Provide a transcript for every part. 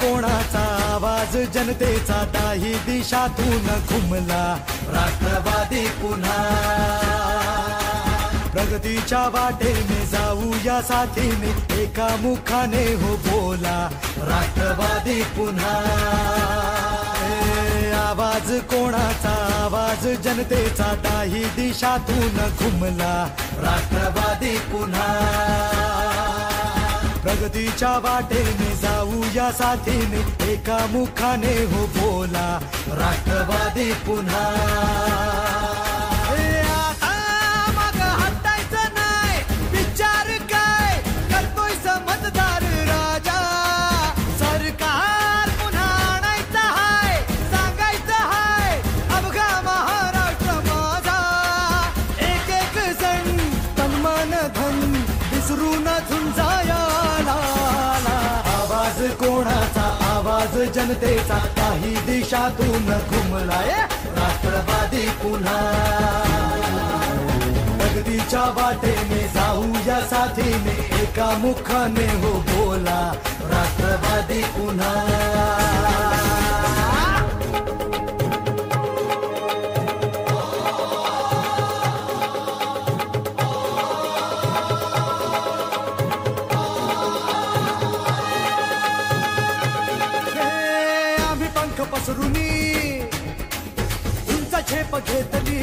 कोणाचा आवाज जनतेचा दाही दिशातून घुमला राष्ट्रवादी पुन्हा प्रगतीच्या वाटेने जाऊया साथीने एका मुखाने हो बोला राष्ट्रवादी पुन्हा आवाज कोणाचा आवाज जनतेचा दाही दिशातून घुमला राष्ट्रवादी पुन्हा प्रगतीच्या वाटेने जाऊया साथीने एका मुखाने हो बोला राष्ट्रवादी पुन्हा कोणाचा आवाज जनतेचा काही दिशातून घुमलाय राष्ट्रवादी पुन्हा प्रगतीच्या वाटेने जाऊया साथीने एका मुखाने हो बोला राष्ट्रवादी पुन्हा पसरुनी उंच झेप घेतली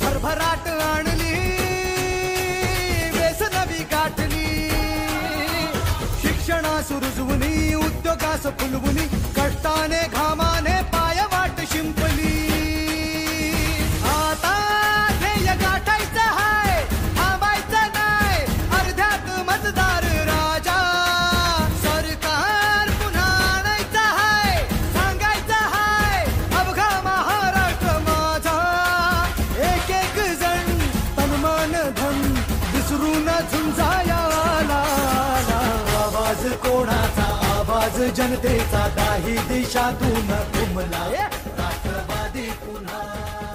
भरभराट आणली वेसनवी गाठली शिक्षणा सुरुजवुनी उद्योगास फुलवुनी कष्टाने घामाने पायवाट शिंपली आता ध्येय गाठायचं हाय थांबायचं नाही अर्ध्यात मतदार राजा आवाज कोणाचा आवाज जनतेचा दाही दिशातून घुमलाय राष्ट्रवादी पुन्हा